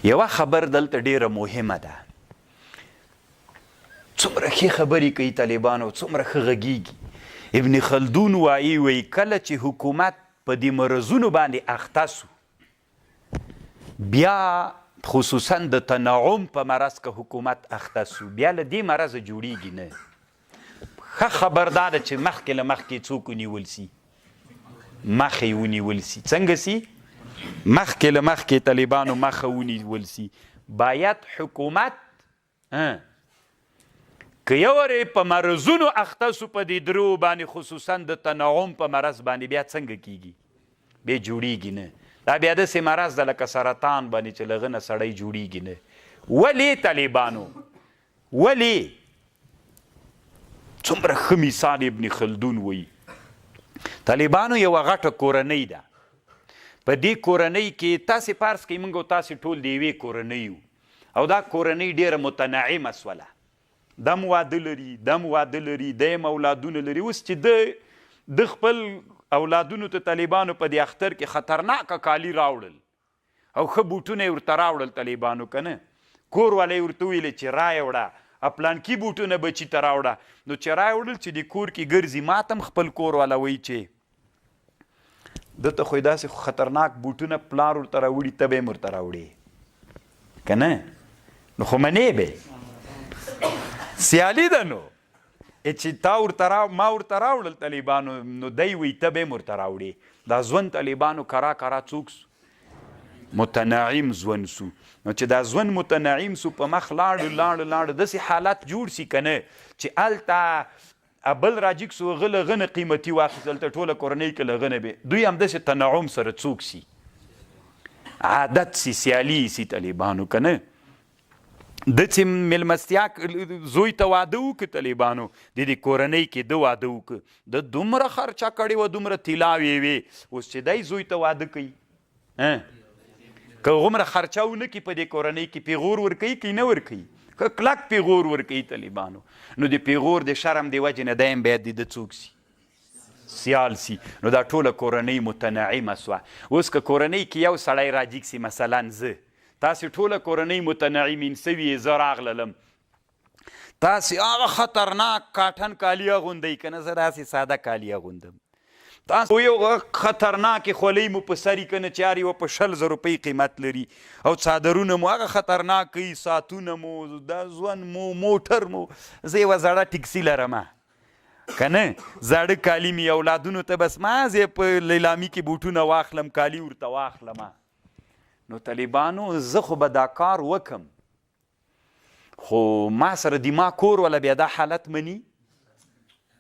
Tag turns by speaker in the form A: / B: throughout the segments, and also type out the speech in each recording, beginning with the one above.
A: یوه خبر دلته ډیره مهمه ده. څومره ښې خبرې کوي طالبان او څومره ښه غږیږي. ابن خلدون وایي کله چې حکومت په دې مرضونو باندې اخته سو، بیا خصوصا د تنعم په مرض که حکومت اخته سو، بیا له دې مرضه جوړیږي نه. ښه خبر دا ده چې مخکې له مخکې څوک ونیول سي، مخې ونیول سي. څنګه سي؟ مخکې له مخکې طالبانو مخه ونیول سي. باید حکومت که یو وارې په مرضونو اخته سو په دې درو باندې، خصوصا د تنعم په مرض باندې، بیا څنګه کیږي؟ بیا جوړیږي نه. دا بیا داسې مرض ده لکه سرطان باندې چې له هغه نه سړی جوړیږي نه. ولې طالبانو؟ ولې؟ څومره ښه مثال ابن خلدون وایي. طالبانو یوه غټه کورنۍ ده. په دې کورنۍ کې تاسې فرض کړئ موږ او تاسې ټول د یوې کورنۍ یو، او دا کورنۍ ډېره متنعمه سوله. دم واده لري، دم واده لري، دیم اولادونه لري. اوس چې د خپل اولادونو ته طالبانو په دې اختر کې خطرناکه کالي راوړل او ښه بوټونه یې ورته راوړل طالبانو، که نه؟ کور والا یې ورته وویلې چې رایوړه، پلانکي بوټونه بچي ته راوړه. نو چې راوړل چې د کور کې ګرځي، ماته هم خپل کور والا وایي چې دته خو یې داسې خطرناک بوټونه پلار ورته راوړي، ته به یې ورته راوړې، که نه؟ نو خو منې به سیالي ده. نو چې تا ما ورته راوړل طالبانو، نو دی وایي ته به یې ورته راوړې. دا ژوند طالبانو کرا څوک سو؟ متنعم ژوند سو. نو چې دا ژوند متنعم سو، په مخ لاړ داسې حالت جوړ سي که نه چې هلته بل راجیک سو، هغه له هغه نه قیمتي واخیست، هلته ټوله کورنۍ کې له هغه نه به دوی همداسې تنعم سره څوک سي، عادت سي، سیالي سي طالبانو، که نه؟ د چې میلمستیا زوی ته واده وکړه طالبانو، د دې کورنۍ کې د واده وکړه، د دومره خرچه کړې وه، دومره طلاوې وې. اوس چې دی زوی ته واده کوي، که هغومره خرچه ونه کړي په دې کورنۍ کې، پیغور ورکوي که نه ورکوي؟ که کلک پیغور ورکوي طالبانو. نو د پیغور د شرم د وجې نه دی هم باید د څوک سي؟ سیال سي. نو دا ټوله کورنۍ متنعمه سوه. اوس که کورنۍ کې یو سړی راجیک سي، مثلا زه، تاسې ټوله کورنۍ متنعمین سوي، زه راغللم، تاسې هغه خطرناک کاټن کالي اغوندئ، که نه؟ زه داسې ساده کالي اغوندم. تاسو یو خطرناکې خولۍ مو په سر یي، که نه؟ چې هر یوه په 100,000 روپۍ قیمت لري، او څادرونه مو هغه خطرناک کوي، ساعتونه مو، دا ژوند مو، موټر مو. زه یوه زړه ټکسي لرمه، که نه؟ زاړه کالي مې اولادونو ته بس ما زه په لیلامي کې بوټونه واخلم، کالي ورته واخلمه. نو طالبانو زه خو به دا کار وکم، خو ما سره د ما کور والا بیا دا حالت مني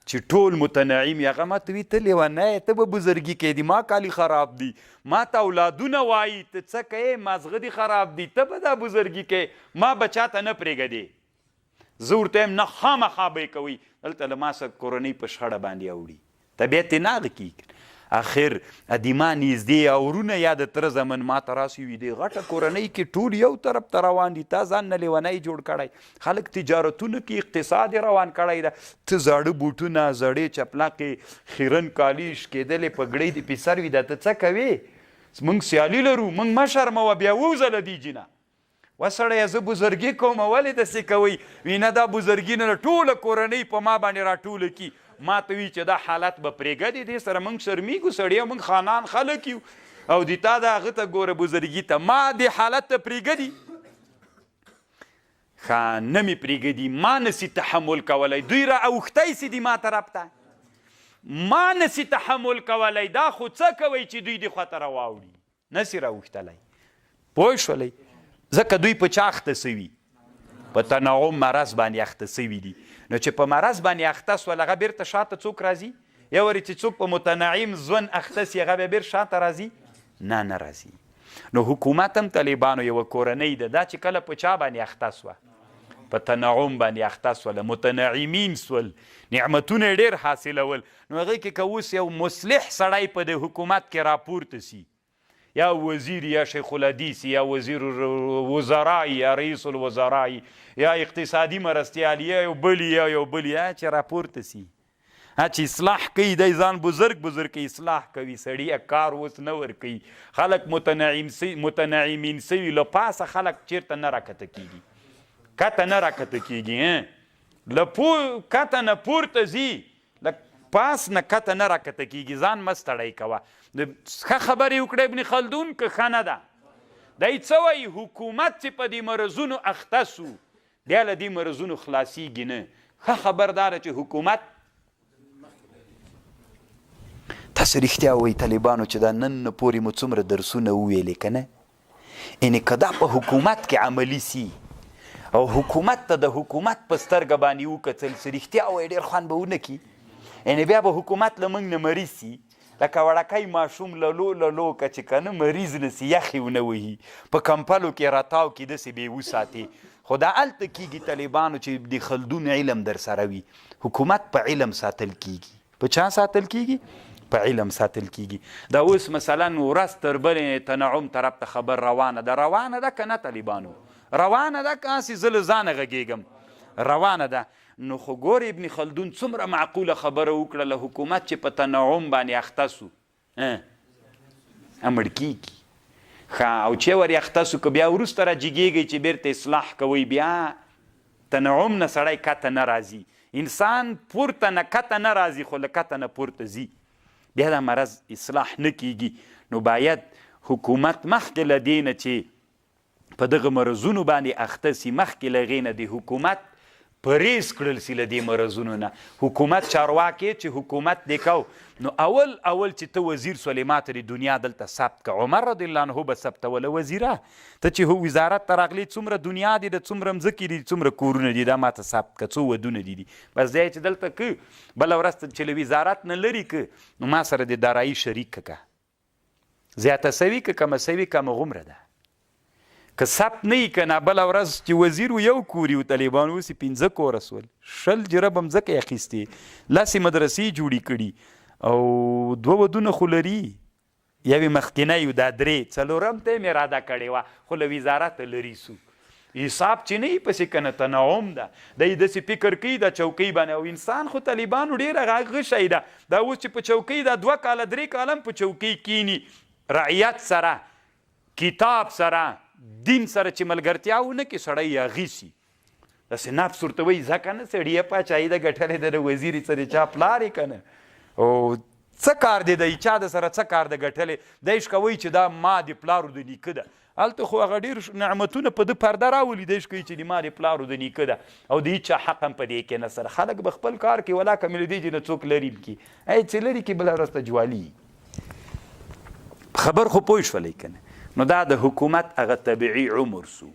A: چې ټول متنعم یې. هغه ماته وایي ته لیونی یې، ته به بزرګي کوې، د ما کالي خراب دي، ما ته اولادونه وایي ته څه کوې، مازغه دي خراب دي، ته به دا بزرګي کوې، ما به چاته نه پرېږدې. زه ورته یم نه، خامخا به یې کوئ. دلته له ما سره کورنۍ په شخړه باندې اوړي، طبیعت یې نه هغه کېږي. اخر د ما نږدې اورونه یا د تره زمن ما ته راسي وي، دې غټه کورنۍ کې ټول یو طرف ته روان دي، تا ځان نه لیونی جوړ کړی، خلک تجارتونو کې اقتصاد یې روان کړی ده، ته زاړه بوټونه، زړې چپلقې، خیرن کالي، شکېدلې پګړۍ دې پې سر وي، دا ته څه کوې؟ موږ سیالي لرو، موږ مه شرموه، بیا ووځه له دې جینه. و سړیه زه بزرګي کوم، ولې داسې کوئ؟ وي نه، دا بزرګي نه، ټوله کورنۍ په ما باندې راټوله کي. ما ته وی چې دا حالت به پرېږدې، دې سره موږ شرمېږو، سړیه موږ خانان خلک یو، او د تا د هغه ته ګوره بزرګي ته، ما دې حالت ته پرېږدي؟ ښه نه مې پرېږدي، ما نسي تحمل کولی، دوی را اوښتی سي دي ما طرف ته، ما نسي تحمل کولی. دا خو څه کوئ چې دوی دې خواته راواوړي؟ نسي راوښتلی. پوه شولئ؟ ځکه دوی په چا اخته سوي؟ په تنعم مرض باندې اخته سوي دي. نو چې په مرض باندې اخته سول، هغه بیرته شاته څوک راځي؟ یو وارې چې څوک په متنعم ژوند اخته سي، هغه بیا بیرته شاته راځي؟ نه، نه راځي. نو حکومت هم طالبانو یوه کورنۍ ده، دا چې کله په چا باندې اخته سوه؟ په تنعم باندې اخته سوله، متنعمین سول، نعمتونه یې ډېر حاصلول. نو هغې کې که اوس یو مصلح سړی په د حکومت کې راپورته سي، یا وزیر، یا شیخ الحدیث، یا وزیر وزرای، یا رئیس الوزرای، یا اقتصادي مرستیال، یا یو بل چې راپورته سي، چې اصلاح کوي دی ځان بزرګ بزرګ اصلاح کوي سړی کار اوس نه ورکوي خلک متنعمین سوي له پاسه خلک چېرته نه راکته کېږي کته نه راکته کېږي له کته نه پورته ځي له پاس نه کته نه راکته کېږي ځان مه ستړی کوه ښه خبرې وکړه ابن خلدون که ښه نه ده دی څه وایي حکومت چې په دې مرضونو اخته سو بیا له دې مرضونو خلاصېږي نه ښه خبر دا ده چې حکومت تاسو رښتیا وایي طالبانو چې دا نن پورې مو څومره درسونه وویلې که نه یعنې که دا په حکومت کې عملي سي او حکومت ته د حکومت په سترګه باندې وکتل څه رښتیا وایي ډېر خوند به ونه کړي یعنې بیا به حکومت له موږ نه مریض سي لکه وړکی ماشوم للو که چې که نه مریض نه سي یخې ونه وهي په کمپلو کې راتاو کې داسې بې وساتې خو دا هلته کېږي طالبانو چې د خلدون علم در سره وي حکومت په علم ساتل کېږي په چا ساتل کېږي په علم ساتل کېږي دا اوس مثلا ورځ تر بلې تنعم طرف ته خبر روانه ده که نه طالبانو روانه ده که هسې زه له ځانه غږېږم روانه ده نو خو ګورې ابن خلدون څومره معقوله خبره وکړه له حکومت چې په تنعم باندې اخته سو مړ کېږي ښه او چې ورې اخته سو که بیا وروسته راجګېږئ چې بیرته اصلاح کوئ بیا تنعم نه سړی کته نه راځي انسان پورته نه کته نه راځي خو له کته نه پورته ځي بیا دا مرض اصلاح نه کېږي نو باید حکومت مخکې له دې نه چې په دغه مرضونو باندې اخته سي مخکې له هغې نه د حکومت پرهیز کړل سي له دې مرضونو نه حکومت چارواکې چې حکومت دې کو نو اول چې ته وزیر سولې ما ته د دنیا دلته ثبت که عمر رضی الله عنه به ثبتوله وزیره ته چې وزارت ته راغلی څومره دنیا دي د څومره مځکې دي څومره کورونه دي دا ما ته ثبت که څو ودونه دي بس دی چې دلته که بله ورځ ته چې له وزارت نه لرې که نو ما سره د دارایي شریک که زیاته سوي که کمه سوي که همغومره ده که ثبت نه وي که نه بله ورځ چې وزیر و یو کور یو طالبانو اوس یې 5 کوره سول 20 جربه مځکه یې اخیستې 10 مدرسې جوړې کړي او 2 ودونه خو لري یوې مخکینی و دا 3 څلورم ته یې اراده کړې وه خو له وزارته لرې سو حساب چې نه وي پسې که نه تنعم ده دی داسې فکر کوي دا چوکۍ باندې او انسان خو طالبانو ډېر غشی ده دا اوس چې په چوکۍ دا 2 کاله 3 کاله هم په چوکۍ کینی رعیت سره کتاب سره دین سره چې ملګرتیا ونه کې سړی یاغي سي داسې نفس ورته وایي ځکه نه سړي پاچاهي ده ګټلې ده د وزیر څه د چا پلار یې که نه او څه کار دی د چا د سره څه کار ده ګټلې دی ښکوي چې دا ما د پلارو د نیکه ده هلته خو هغه ډېر نعمتونه په ده پرده راولي دی ښکوي چې د ما د پلارو د نیکه ده او د هېچا حق هم په دې کې نه سره خلک به خپل کار کوي ولا که مې له دې چې نه څوک لري هم کي چې لري کې بله ورځ ته جوالي خبر خو پوه شولی که نه نو دا د حکومت هغه طبیعي عمر سو